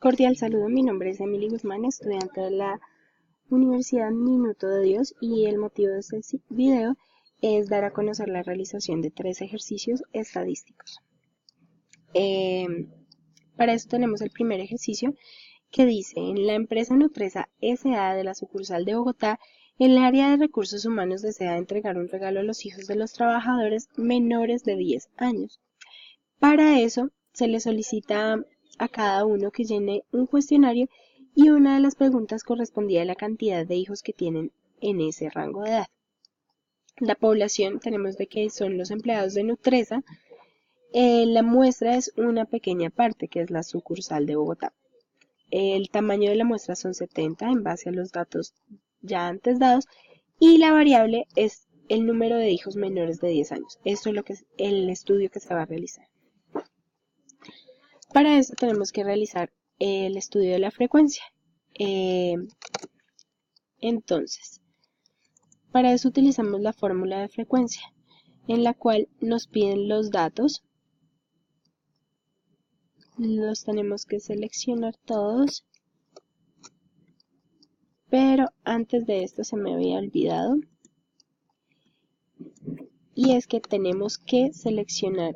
Cordial saludo, mi nombre es Emily Guzmán, estudiante de la Universidad Minuto de Dios, y el motivo de este video es dar a conocer la realización de 3 ejercicios estadísticos. Para eso tenemos el primer ejercicio que dice: en la empresa Nutresa S.A. de la sucursal de Bogotá, el área de recursos humanos desea entregar un regalo a los hijos de los trabajadores menores de 10 años. Para eso se le solicita a cada uno que llene un cuestionario y una de las preguntas correspondía a la cantidad de hijos que tienen en ese rango de edad. La población tenemos de que son los empleados de Nutresa. La muestra es una pequeña parte, que es la sucursal de Bogotá. El tamaño de la muestra son 70 en base a los datos ya antes dados, y la variable es el número de hijos menores de 10 años. Esto es lo que es el estudio que se va a realizar. Para esto tenemos que realizar el estudio de la frecuencia. Entonces, para eso utilizamos la fórmula de frecuencia, en la cual nos piden los datos. Los tenemos que seleccionar todos, pero antes de esto se me había olvidado, y es que tenemos que seleccionar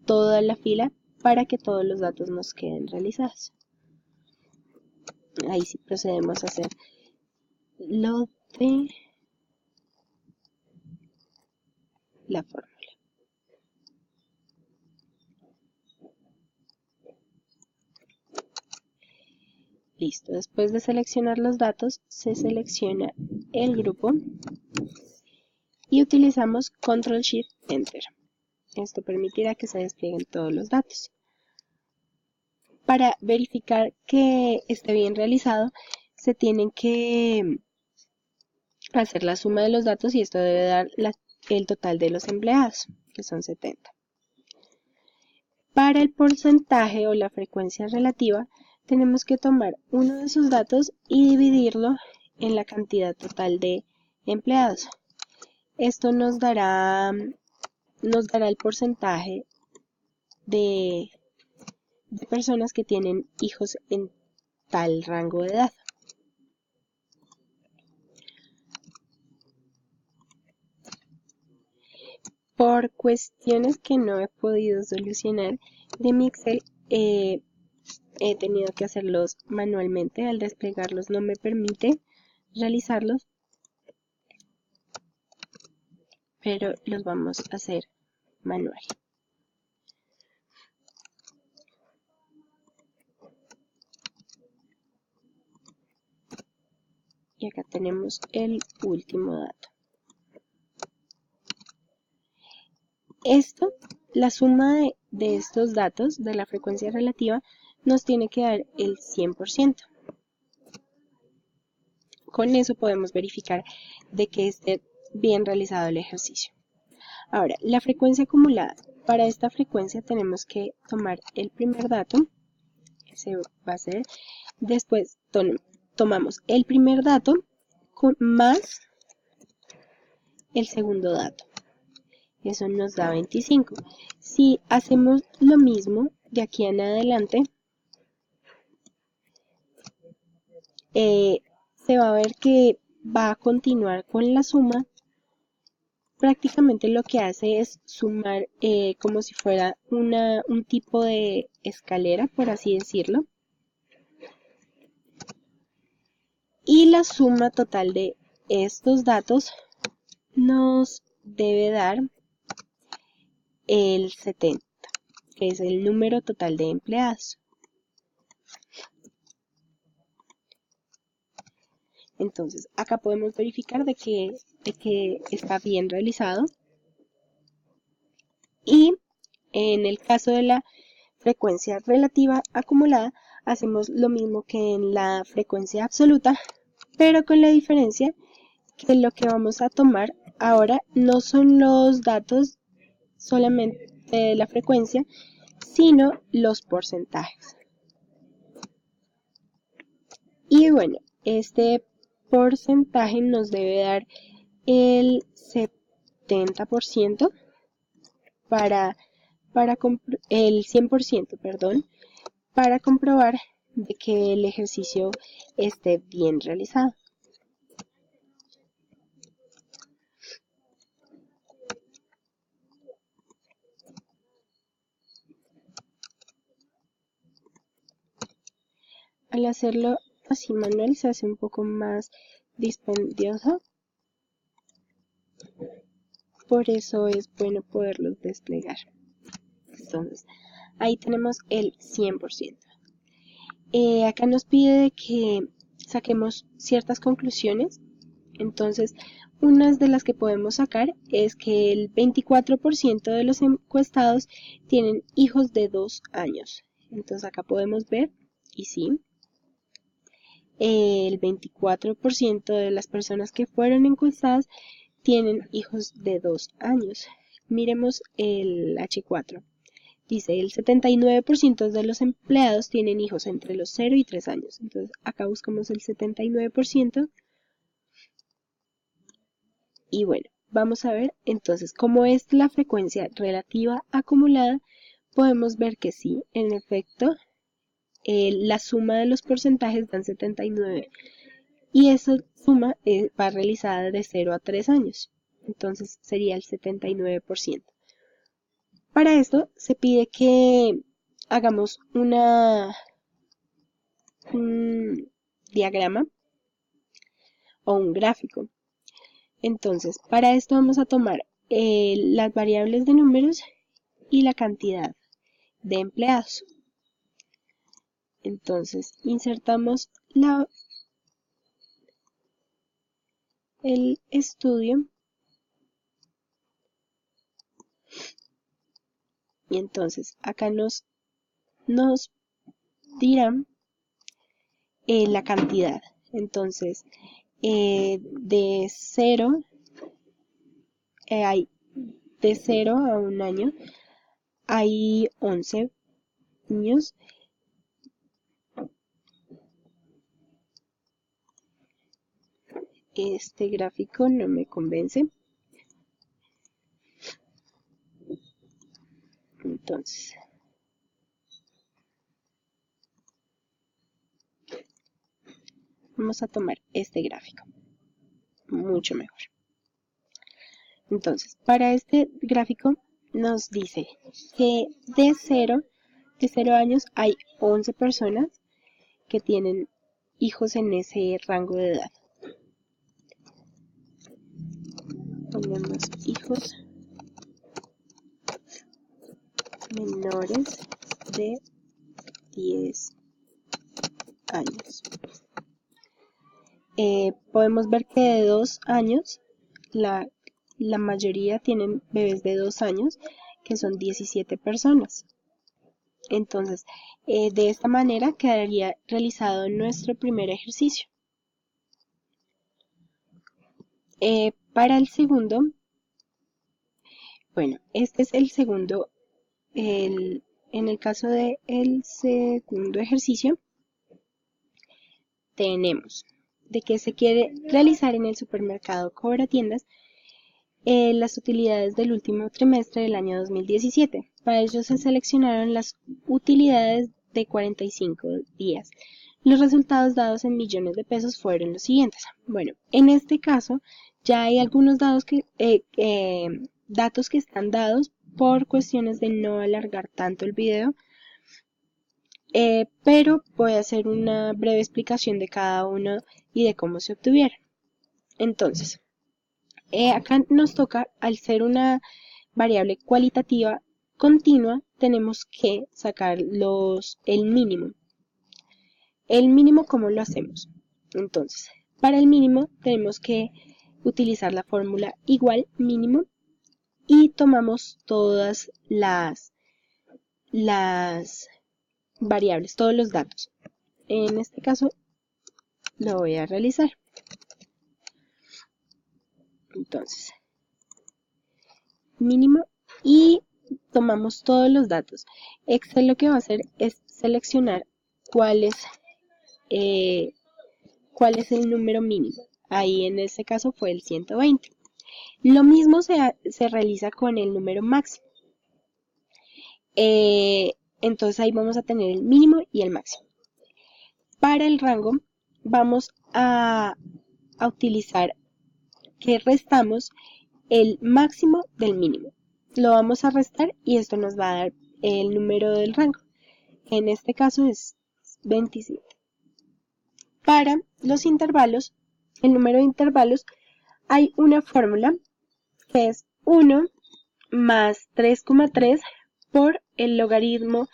toda la fila para que todos los datos nos queden realizados. Ahí sí procedemos a hacer lo de la fórmula. Listo, después de seleccionar los datos, se selecciona el grupo y utilizamos Control Shift Enter. Esto permitirá que se desplieguen todos los datos. Para verificar que esté bien realizado, se tienen que hacer la suma de los datos, y esto debe dar el total de los empleados, que son 70. Para el porcentaje o la frecuencia relativa, tenemos que tomar uno de esos datos y dividirlo en la cantidad total de empleados. Esto nos dará el porcentaje de personas que tienen hijos en tal rango de edad. Por cuestiones que no he podido solucionar de mi Excel, he tenido que hacerlos manualmente. Al desplegarlos no me permite realizarlos, pero los vamos a hacer manual. Y acá tenemos el último dato. La suma de estos datos de la frecuencia relativa nos tiene que dar el 100%. Con eso podemos verificar de que esté bien realizado el ejercicio. Ahora, la frecuencia acumulada. Para esta frecuencia tenemos que tomar el primer dato, que se va a hacer. Después tomamos el primer dato más el segundo dato. Eso nos da 25. Si hacemos lo mismo de aquí en adelante, se va a ver que va a continuar con la suma. Prácticamente lo que hace es sumar como si fuera un tipo de escalera, por así decirlo. Y la suma total de estos datos nos debe dar el 70, que es el número total de empleados. Entonces, acá podemos verificar de que está bien realizado. Y en el caso de la frecuencia relativa acumulada, hacemos lo mismo que en la frecuencia absoluta, pero con la diferencia que lo que vamos a tomar ahora no son los datos solamente de la frecuencia, sino los porcentajes. Y bueno, este porcentaje nos debe dar el 70% el 100%, perdón, para comprobar de que el ejercicio esté bien realizado. Al hacerlo así manual se hace un poco más dispendioso, por eso es bueno poderlos desplegar. Entonces, ahí tenemos el 100%. Acá nos pide que saquemos ciertas conclusiones. Entonces, unas de las que podemos sacar es que el 24% de los encuestados tienen hijos de 2 años. Entonces, acá podemos ver, y sí, el 24% de las personas que fueron encuestadas tienen hijos de 2 años. Miremos el H4. Dice, el 79% de los empleados tienen hijos entre los 0 y 3 años. Entonces, acá buscamos el 79%. Y bueno, vamos a ver entonces cómo es la frecuencia relativa acumulada. Podemos ver que sí, en efecto, la suma de los porcentajes dan 79. Y esa suma va realizada de 0 a 3 años. Entonces, sería el 79%. Para esto se pide que hagamos un diagrama o un gráfico. Entonces, para esto vamos a tomar las variables de números y la cantidad de empleados. Entonces, insertamos el estudio. Y entonces acá nos dirán la cantidad. Entonces, de 0 a 1 año hay 11 niños. Este gráfico no me convence. Entonces, vamos a tomar este gráfico. Mucho mejor. Entonces, para este gráfico nos dice que de 0 años hay 11 personas que tienen hijos en ese rango de edad. Ponemos hijos menores de 10 años. Podemos ver que de 2 años, la mayoría tienen bebés de 2 años, que son 17 personas. Entonces, de esta manera quedaría realizado nuestro primer ejercicio. Para el segundo, bueno, este es el segundo, en el caso del segundo ejercicio, tenemos de que se quiere realizar en el supermercado Cobra Tiendas las utilidades del último trimestre del año 2017. Para ello se seleccionaron las utilidades de 45 días. Los resultados dados en millones de pesos fueron los siguientes. Bueno, en este caso ya hay algunos datos que están dados por cuestiones de no alargar tanto el video, pero voy a hacer una breve explicación de cada uno y de cómo se obtuvieron. Entonces, acá nos toca, al ser una variable cualitativa continua, tenemos que sacar el mínimo. El mínimo, ¿cómo lo hacemos? Entonces, para el mínimo tenemos que utilizar la fórmula igual mínimo y tomamos todas las variables, todos los datos. En este caso lo voy a realizar. Entonces, mínimo y tomamos todos los datos. Excel lo que va a hacer es seleccionar cuál es el número mínimo. Ahí en este caso fue el 120. Lo mismo se realiza con el número máximo. Entonces ahí vamos a tener el mínimo y el máximo. para el rango vamos a utilizar que restamos el máximo del mínimo. Lo vamos a restar y esto nos va a dar el número del rango. En este caso es 27. Para los intervalos, el número de intervalos, hay una fórmula que es 1 más 3,3 por el logaritmo,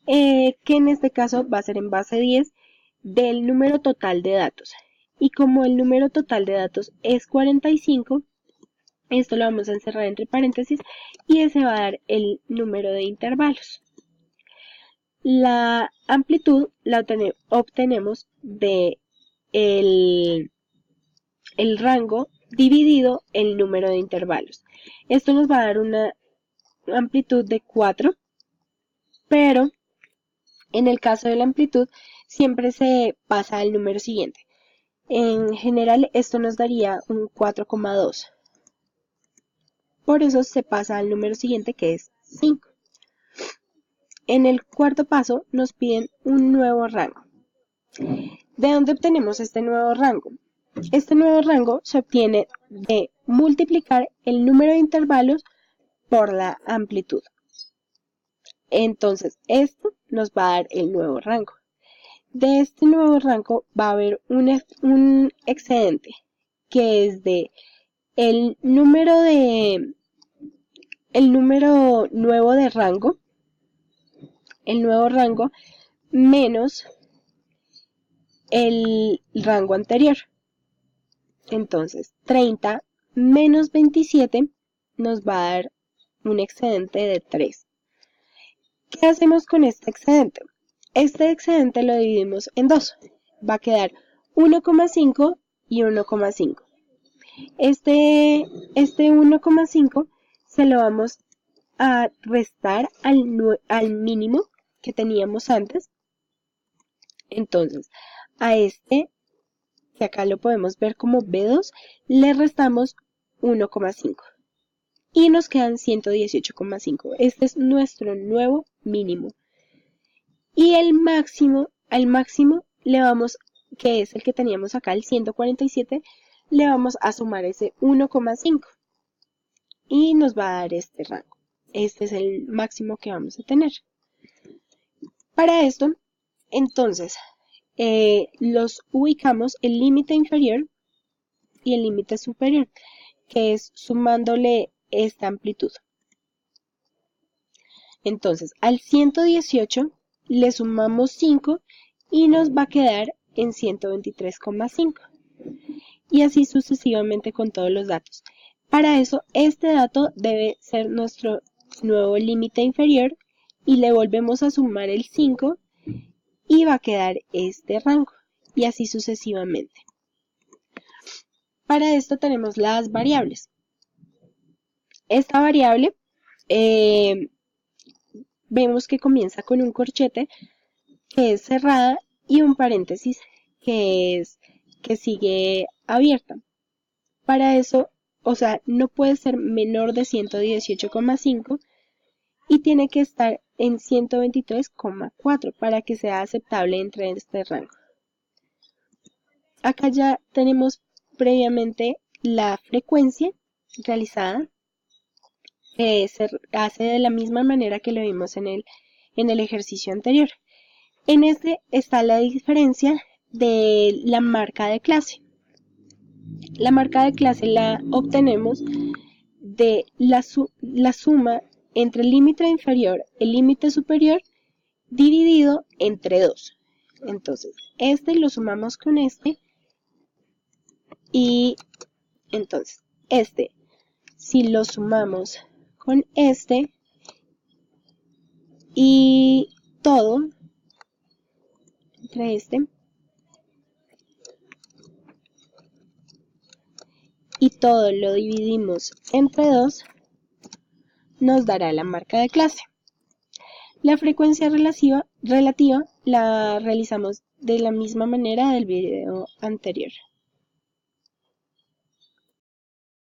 que en este caso va a ser en base 10 del número total de datos. Y como el número total de datos es 45, esto lo vamos a encerrar entre paréntesis y ese va a dar el número de intervalos. La amplitud la obtenemos de el rango dividido el número de intervalos. Esto nos va a dar una amplitud de 4, pero en el caso de la amplitud siempre se pasa al número siguiente. En general esto nos daría un 4,2. Por eso se pasa al número siguiente, que es 5. En el cuarto paso nos piden un nuevo rango. ¿De dónde obtenemos este nuevo rango? Este nuevo rango se obtiene de multiplicar el número de intervalos por la amplitud. Entonces, esto nos va a dar el nuevo rango. De este nuevo rango va a haber un excedente, que es de el número nuevo de rango, el nuevo rango menos el rango anterior. Entonces, 30 menos 27 nos va a dar un excedente de 3. ¿Qué hacemos con este excedente? Este excedente lo dividimos en 2. Va a quedar 1,5 y 1,5. Este 1,5 se lo vamos a restar al mínimo que teníamos antes. Entonces, a este, que acá lo podemos ver como B2, le restamos 1,5 y nos quedan 118,5. Este es nuestro nuevo mínimo. Y al máximo le vamos, que es el que teníamos acá, el 147, le vamos a sumar ese 1,5 y nos va a dar este rango. Este es el máximo que vamos a tener. Para esto, entonces, los ubicamos el límite inferior y el límite superior, que es sumándole esta amplitud. Entonces, al 118 le sumamos 5 y nos va a quedar en 123,5. Y así sucesivamente con todos los datos. Para eso, este dato debe ser nuestro nuevo límite inferior y le volvemos a sumar el 5 y va a quedar este rango. Y así sucesivamente. Para esto tenemos las variables. Esta variable vemos que comienza con un corchete que es cerrada y un paréntesis que sigue abierta. Para eso, o sea, no puede ser menor de 118,5 y tiene que estar en 123,4 para que sea aceptable entre este rango. Acá ya tenemos previamente la frecuencia realizada, que se hace de la misma manera que lo vimos en el ejercicio anterior. En este está la diferencia de la marca de clase. La marca de clase la obtenemos de la suma entre el límite inferior y el límite superior dividido entre 2. Entonces, este lo sumamos con este y entonces si lo sumamos con este y todo entre y todo lo dividimos entre 2, nos dará la marca de clase. La frecuencia relativa la realizamos de la misma manera del video anterior.